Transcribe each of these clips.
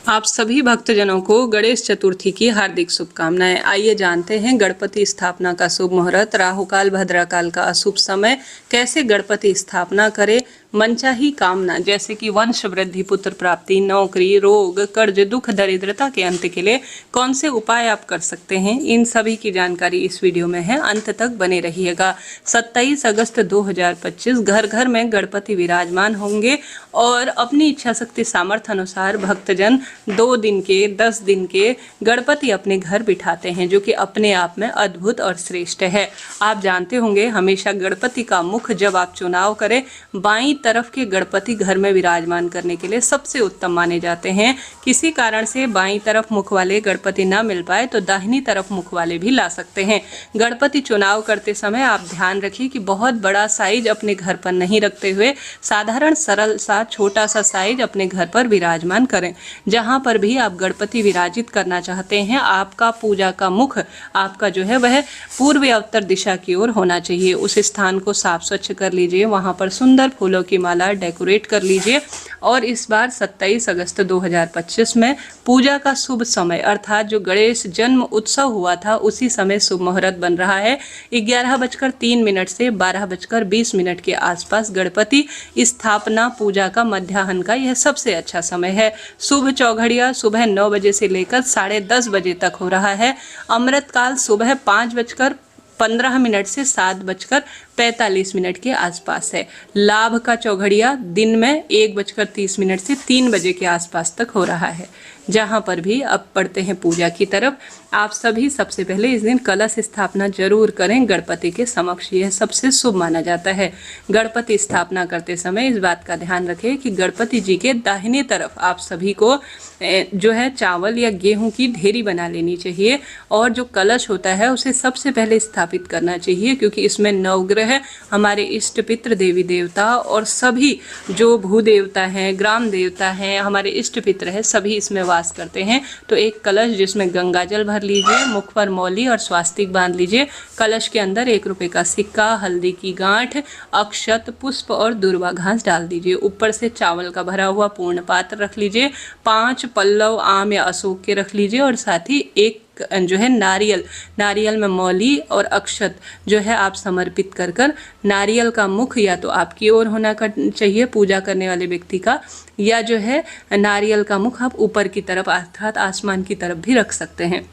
आप सभी भक्तजनों को गणेश चतुर्थी की हार्दिक शुभकामनाएं। आइए जानते हैं गणपति स्थापना का शुभ मुहूर्त, राहुकाल भद्राकाल का अशुभ समय, कैसे गणपति स्थापना करें, मनचाही कामना जैसे कि वंश वृद्धि, पुत्र प्राप्ति, नौकरी, रोग, कर्ज, दुख, दरिद्रता के अंत के लिए कौन से उपाय आप कर सकते हैं, इन सभी की जानकारी इस वीडियो में है। अंत तक बने रहिएगा। 27 अगस्त 2025 घर घर में गणपति विराजमान होंगे और अपनी इच्छा शक्ति सामर्थ्य अनुसार भक्तजन 2 दिन के 10 दिन के गणपति अपने घर बिठाते हैं, जो कि अपने आप में अद्भुत और श्रेष्ठ है। आप जानते होंगे हमेशा गणपति का मुख जब आप चुनाव करें, बाईं तरफ के गणपति घर में विराजमान करने के लिए सबसे उत्तम माने जाते हैं। किसी कारण से बाईं तरफ मुख वाले गणपति ना मिल पाए तो दाहिनी तरफ मुख वाले भी ला सकते हैं। गणपति चुनाव करते समय आप ध्यान रखिए कि बहुत बड़ा साइज अपने घर पर नहीं रखते हुए साधारण सरल सा छोटा सा साइज अपने घर पर विराजमान करें। जहां पर भी आप गणपति विराजित करना चाहते हैं, आपका पूजा का मुख आपका जो है वह पूर्व या उत्तर दिशा की ओर होना चाहिए। उस स्थान को साफ स्वच्छ कर लीजिए, वहां पर सुंदर फूलों की माला डेकोरेट कर लीजिए। और इस बार 27 अगस्त 2025 में पूजा का शुभ समय अर्थात जो गणेश जन्म उत्सव हुआ था उसी समय शुभ मुहूर्त बन रहा है। 11:03 से 12:20 के आसपास गणपति स्थापना पूजा का मध्याह्न का यह सबसे अच्छा समय है। शुभ चौघड़िया सुबह 9 बजे से लेकर 10:30 बजे तक हो रहा है। अमृत काल सुबह 5:15 से 7:45 के आसपास है। लाभ का चौघड़िया दिन में 1:30 से 3 बजे के आसपास तक हो रहा है। जहाँ पर भी अब पढ़ते हैं पूजा की तरफ, आप सभी सबसे पहले इस दिन कलश स्थापना जरूर करें गणपति के समक्ष, यह सबसे शुभ माना जाता है। गणपति स्थापना करते समय इस बात का ध्यान रखें कि गणपति जी के दाहिने तरफ आप सभी को जो है चावल या गेहूं की ढेरी बना लेनी चाहिए और जो कलश होता है उसे सबसे पहले स्थापित करना चाहिए, क्योंकि इसमें नवग्रह, हमारे इष्ट पितृ, देवी देवता और सभी जो भूदेवता हैं, ग्राम देवता हैं, हमारे इष्ट पितृ हैं, सभी इसमें वास करते हैं। तो एक कलश जिसमें गंगा जल भर लीजिए, मुख पर मौली और स्वास्तिक बांध लीजिए। कलश के अंदर 1 रुपए का सिक्का, हल्दी की गांठ, अक्षत, पुष्प और दुर्वा घास डाल दीजिए। ऊपर से चावल का भरा हुआ पूर्ण पात्र रख लीजिए। 5 पल्लव आम या अशोक के रख लीजिए और साथ ही एक जो है नारियल में मौली और अक्षत जो है आप समर्पित कर नारियल का मुख या तो आपकी ओर होना चाहिए पूजा करने वाले व्यक्ति का, या जो है नारियल का मुख आप ऊपर की तरफ अर्थात आसमान की तरफ भी रख सकते हैं।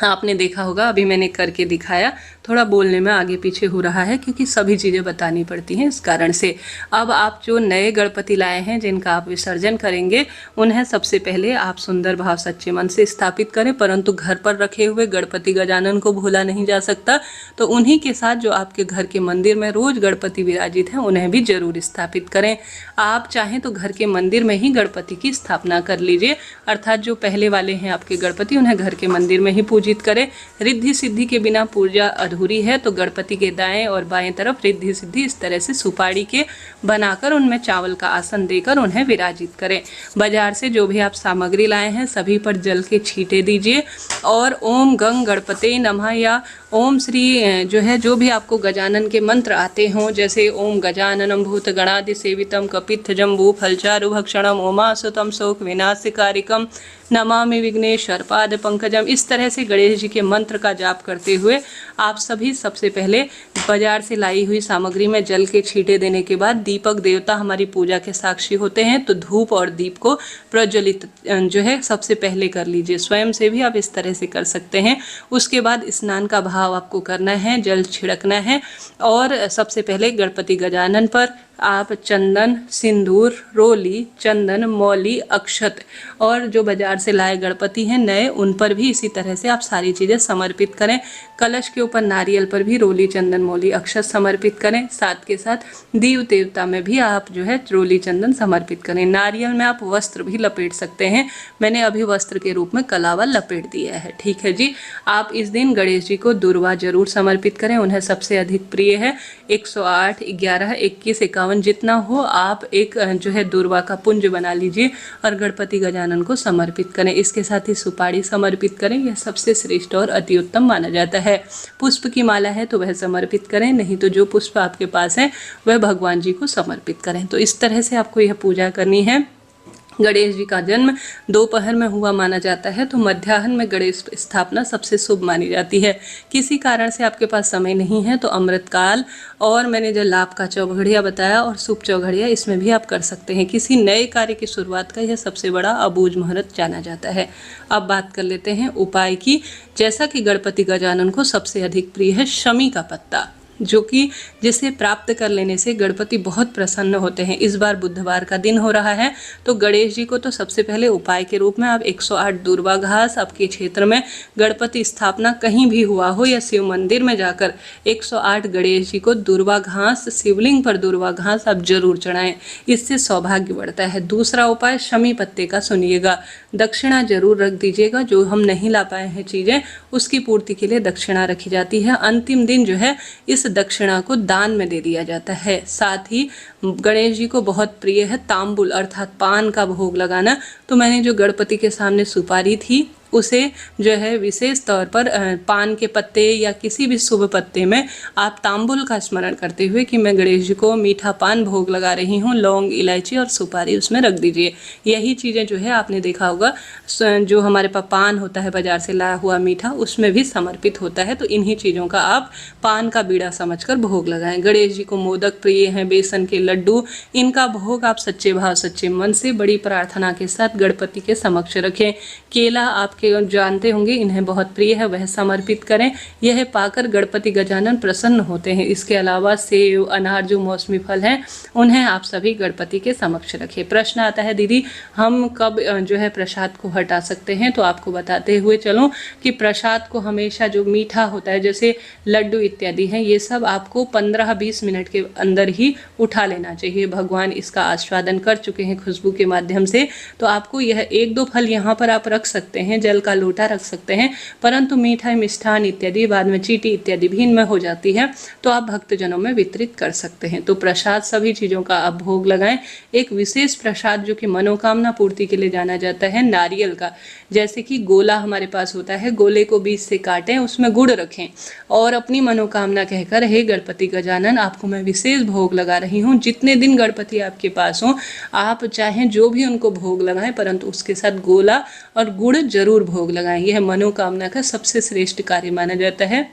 आपने देखा होगा अभी मैंने करके दिखाया, थोड़ा बोलने में आगे पीछे हो रहा है क्योंकि सभी चीज़ें बतानी पड़ती हैं, इस कारण से। अब आप जो नए गणपति लाए हैं जिनका आप विसर्जन करेंगे, उन्हें सबसे पहले आप सुंदर भाव सच्चे मन से स्थापित करें, परंतु घर पर रखे हुए गणपति गजानन को भूला नहीं जा सकता। तो उन्हीं के साथ जो आपके घर के मंदिर में रोज गणपति विराजित हैं उन्हें भी जरूर स्थापित करें। आप चाहें तो घर के मंदिर में ही गणपति की स्थापना कर लीजिए, अर्थात जो पहले वाले हैं आपके गणपति उन्हें घर के मंदिर में ही पूजित करें। रिद्धि सिद्धि के बिना पूजा अधूरी है, तो गणपति के दाएं और बाएं तरफ रिद्धि सिद्धि इस तरह से सुपारी के बनाकर उनमें चावल का आसन देकर उन्हें विराजित करें। बाजार से जो भी आप सामग्री लाए हैं सभी पर जल के छींटे दीजिए और ओम गंग गणपते नमः या ओम श्री जो भी आपको गजानन के मंत्र आते हों, जैसे ओम गजाननम भूत गणादि सेवितम कपित्थ जम्बू फलचारु भक्षणम ओमासुतम शोक विनाशकारिकम नमामि विघ्नेश्वर पाद पंकजम, इस तरह से गणेश जी के मंत्र का जाप करते हुए आप सभी सबसे पहले बाजार से लाई हुई सामग्री में जल के छींटे देने के बाद दीपक देवता हमारी पूजा के साक्षी होते हैं, तो धूप और दीप को प्रज्वलित जो है सबसे पहले कर लीजिए। स्वयं से भी आप इस तरह से कर सकते हैं। उसके बाद स्नान का भाव आपको करना है, जल छिड़कना है और सबसे पहले गणपति गजानन पर आप चंदन, सिंदूर, रोली, चंदन, मौली, अक्षत और जो बाजार से लाए गणपति हैं नए, उन पर भी इसी तरह से आप सारी चीज़ें समर्पित करें। कलश के ऊपर नारियल पर भी रोली, चंदन, मौली, अक्षत समर्पित करें। साथ के साथ दीव देवता में भी आप जो है रोली, चंदन समर्पित करें। नारियल में आप वस्त्र भी लपेट सकते हैं, मैंने अभी वस्त्र के रूप में कलावा लपेट दिया है। ठीक है जी। आप इस दिन गणेश जी को दुर्वा जरूर समर्पित करें, उन्हें सबसे अधिक प्रिय है। 108, 11, 21, 51 जितना हो आप एक जो है दुर्वा का पुंज बना लीजिए और गणपति गजानन को समर्पित करें। इसके साथ ही सुपारी समर्पित करें, यह सबसे श्रेष्ठ और अति उत्तम माना जाता है। पुष्प की माला है तो वह समर्पित करें, नहीं तो जो पुष्प आपके पास है वह भगवान जी को समर्पित करें। तो इस तरह से आपको यह पूजा करनी है। गणेश जी का जन्म दोपहर में हुआ माना जाता है, तो मध्याह्न में गणेश स्थापना सबसे शुभ मानी जाती है। किसी कारण से आपके पास समय नहीं है तो अमृतकाल और मैंने जो लाभ का चौघड़िया बताया और शुभ चौघड़िया, इसमें भी आप कर सकते हैं। किसी नए कार्य की शुरुआत का यह सबसे बड़ा अबूझ मुहूर्त जाना जाता है। अब बात कर लेते हैं उपाय की। जैसा कि गणपति गजानन को सबसे अधिक प्रिय है शमी का पत्ता, जो कि जिसे प्राप्त कर लेने से गणपति बहुत प्रसन्न होते हैं। इस बार बुधवार का दिन हो रहा है, तो गणेश जी को तो सबसे पहले उपाय के रूप में आप 108 दूर्वा घास, आपके क्षेत्र में गणपति स्थापना कहीं भी हुआ हो या शिव मंदिर में जाकर 108 गणेश जी को दूर्वा घास, शिवलिंग पर दूर्वा घास आप जरूर चढ़ाएं, इससे सौभाग्य बढ़ता है। दूसरा उपाय शमी पत्ते का सुनिएगा, दक्षिणा जरूर रख दीजिएगा। जो हम नहीं ला पाए हैं चीज़ें, उसकी पूर्ति के लिए दक्षिणा रखी जाती है। अंतिम दिन जो है इस दक्षिणा को दान में दे दिया जाता है। साथ ही गणेश जी को बहुत प्रिय है तांबुल अर्थात पान का भोग लगाना, तो मैंने जो गणपति के सामने सुपारी थी उसे जो है विशेष तौर पर पान के पत्ते या किसी भी शुभ पत्ते में आप तांबुल का स्मरण करते हुए कि मैं गणेश जी को मीठा पान भोग लगा रही हूँ, लौंग, इलायची और सुपारी उसमें रख दीजिए। यही चीज़ें जो है आपने देखा होगा जो हमारे पास पान होता है बाजार से लाया हुआ मीठा, उसमें भी समर्पित होता है। तो इन्हीं चीज़ों का आप पान का बीड़ा समझकर भोग लगाएं। गणेश जी को मोदक प्रिय हैं, बेसन के लड्डू, इनका भोग आप सच्चे भाव सच्चे मन से बड़ी प्रार्थना के साथ गणपति के समक्ष रखें। केला आपके जानते होंगे इन्हें बहुत प्रिय है, वह समर्पित करें। यह पाकर गणपति गजानन प्रसन्न होते हैं। इसके अलावा सेव, अनार जो मौसमी फल हैं, उन्हें आप सभी गणपति के समक्ष रखें। प्रश्न आता है दीदी हम कब जो है प्रसाद को हटा सकते हैं, तो आपको बताते हुए चलूं कि प्रसाद को हमेशा जो मीठा होता है जैसे लड्डू इत्यादि हैं, ये सब आपको 15-20 मिनट के अंदर ही उठा लेना चाहिए। भगवान इसका आस्वादन कर चुके हैं खुशबू के माध्यम से, तो आपको यह 1-2 फल यहाँ पर आप रख सकते हैं, जल का लोटा रख सकते हैं, परंतु मीठा, मिष्ठान इत्यादि बाद में चीटी इत्यादि भी इनमें हो जाती है, तो आप भक्तजनों में वितरित कर सकते हैं। तो प्रसाद सभी चीज़ों का आप भोग लगाएं। एक विशेष प्रसाद जो कि मनोकामना पूर्ति के लिए जाना जाता है नारियल का, जैसे कि गोला हमारे पास होता है, गोले को बीच से काटें, उसमें गुड़ रखें और अपनी मनोकामना कहकर हे गणपति गजानन आपको मैं विशेष भोग लगा रही हूँ। जितने दिन गणपति आपके पास हों आप चाहें जो भी उनको भोग लगाएं, परंतु उसके साथ गोला और गुड़ जरूर भोग लगाएं। यह मनोकामना का सबसे श्रेष्ठ कार्य माना जाता है।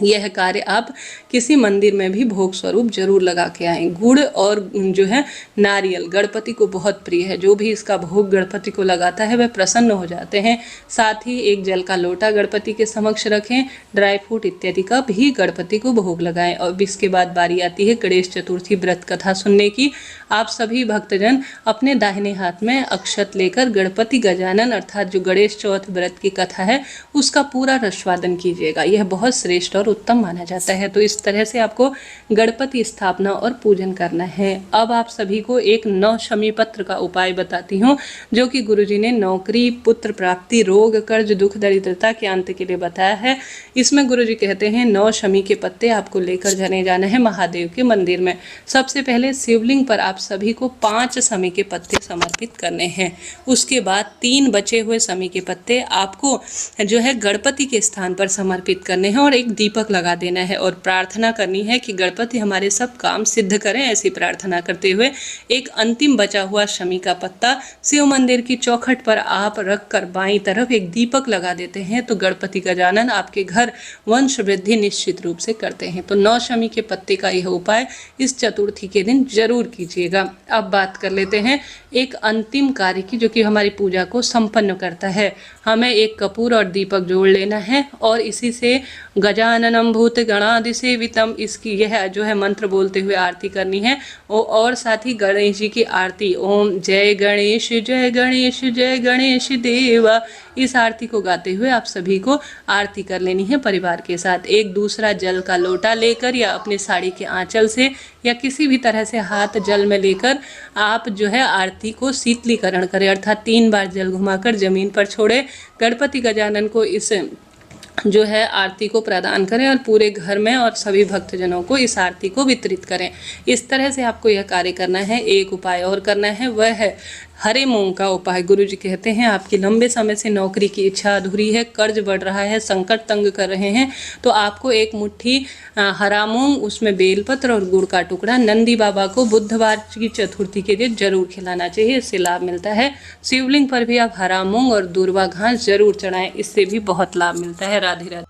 यह कार्य आप किसी मंदिर में भी भोग स्वरूप जरूर लगा के आएँ। गुड़ और जो है नारियल गणपति को बहुत प्रिय है, जो भी इसका भोग गणपति को लगाता है वह प्रसन्न हो जाते हैं। साथ ही एक जल का लोटा गणपति के समक्ष रखें, ड्राई फ्रूट इत्यादि का भी गणपति को भोग लगाएं। और इसके बाद बारी आती है गणेश चतुर्थी व्रत कथा सुनने की। आप सभी भक्तजन अपने दाहिने हाथ में अक्षत लेकर गणपति गजानन अर्थात जो गणेश चौथ व्रत की कथा है उसका पूरा रसवादन कीजिएगा। यह बहुत श्रेष्ठ और उत्तम माना जाता है। तो इस तरह से आपको गणपति स्थापना और पूजन करना है। अब आप सभी को एक 9 शमी पत्र का उपाय बताती हूँ, जो कि गुरुजी ने नौकरी, पुत्र प्राप्ति, रोग, कर्ज, दुख, दरिद्रता के अंत के लिए बताया है। इसमें गुरुजी कहते हैं 9 शमी के पत्ते आपको लेकर जाने जाना है महादेव के मंदिर में। सबसे पहले शिवलिंग पर आप सभी को 5 शमी के पत्ते समर्पित करने हैं। उसके बाद 3 बचे हुए शमी के पत्ते आपको जो है गणपति के स्थान पर समर्पित करने हैं और एक दीपक लगा देना है और प्रार्थना करनी है कि गणपति हमारे सब काम सिद्ध करें। ऐसी प्रार्थना करते हुए एक अंतिम बचा हुआ शमी का पत्ता शिव मंदिर की चौखट पर आप रखकर बाईं तरफ एक दीपक लगा देते हैं, तो गणपति गजानन आपके घर वंश वृद्धि निश्चित रूप से करते हैं। तो 9 शमी के पत्ते का यह उपाय इस चतुर्थी के दिन जरूर कीजिएगा। अब बात कर लेते हैं एक अंतिम कार्य की, जो कि हमारी पूजा को संपन्न करता है। हमें एक कपूर और दीपक जोड़ लेना है और इसी से गजाननम भूत गणादि सेवितम, इसकी यह जो है मंत्र बोलते हुए आरती करनी है। और साथ ही गणेश जी की आरती, ओम जय गणेश जय गणेश जय गणेश देवा, इस आरती को गाते हुए आप सभी को आरती कर लेनी है परिवार के साथ। एक दूसरा जल का लोटा लेकर या अपने साड़ी के आंचल से या किसी भी तरह से हाथ जल में लेकर आप जो है आरती को शीतलीकरण करें, अर्थात 3 बार जल घुमाकर जमीन पर छोड़े। गणपति गजानन को इस जो है आरती को प्रदान करें और पूरे घर में और सभी भक्तजनों को इस आरती को वितरित करें। इस तरह से आपको यह कार्य करना है। एक उपाय और करना है, वह है हरे मूंग का उपाय। गुरुजी कहते हैं आपकी लंबे समय से नौकरी की इच्छा अधूरी है, कर्ज बढ़ रहा है, संकट तंग कर रहे हैं, तो आपको एक मुट्ठी हरा मूंग, उसमें बेलपत्र और गुड़ का टुकड़ा नंदी बाबा को बुधवार की चतुर्थी के दिन जरूर खिलाना चाहिए, इससे लाभ मिलता है। शिवलिंग पर भी आप हरा मूंग और दूर्वा घास जरूर चढ़ाएं, इससे भी बहुत लाभ मिलता है। राधे राधे।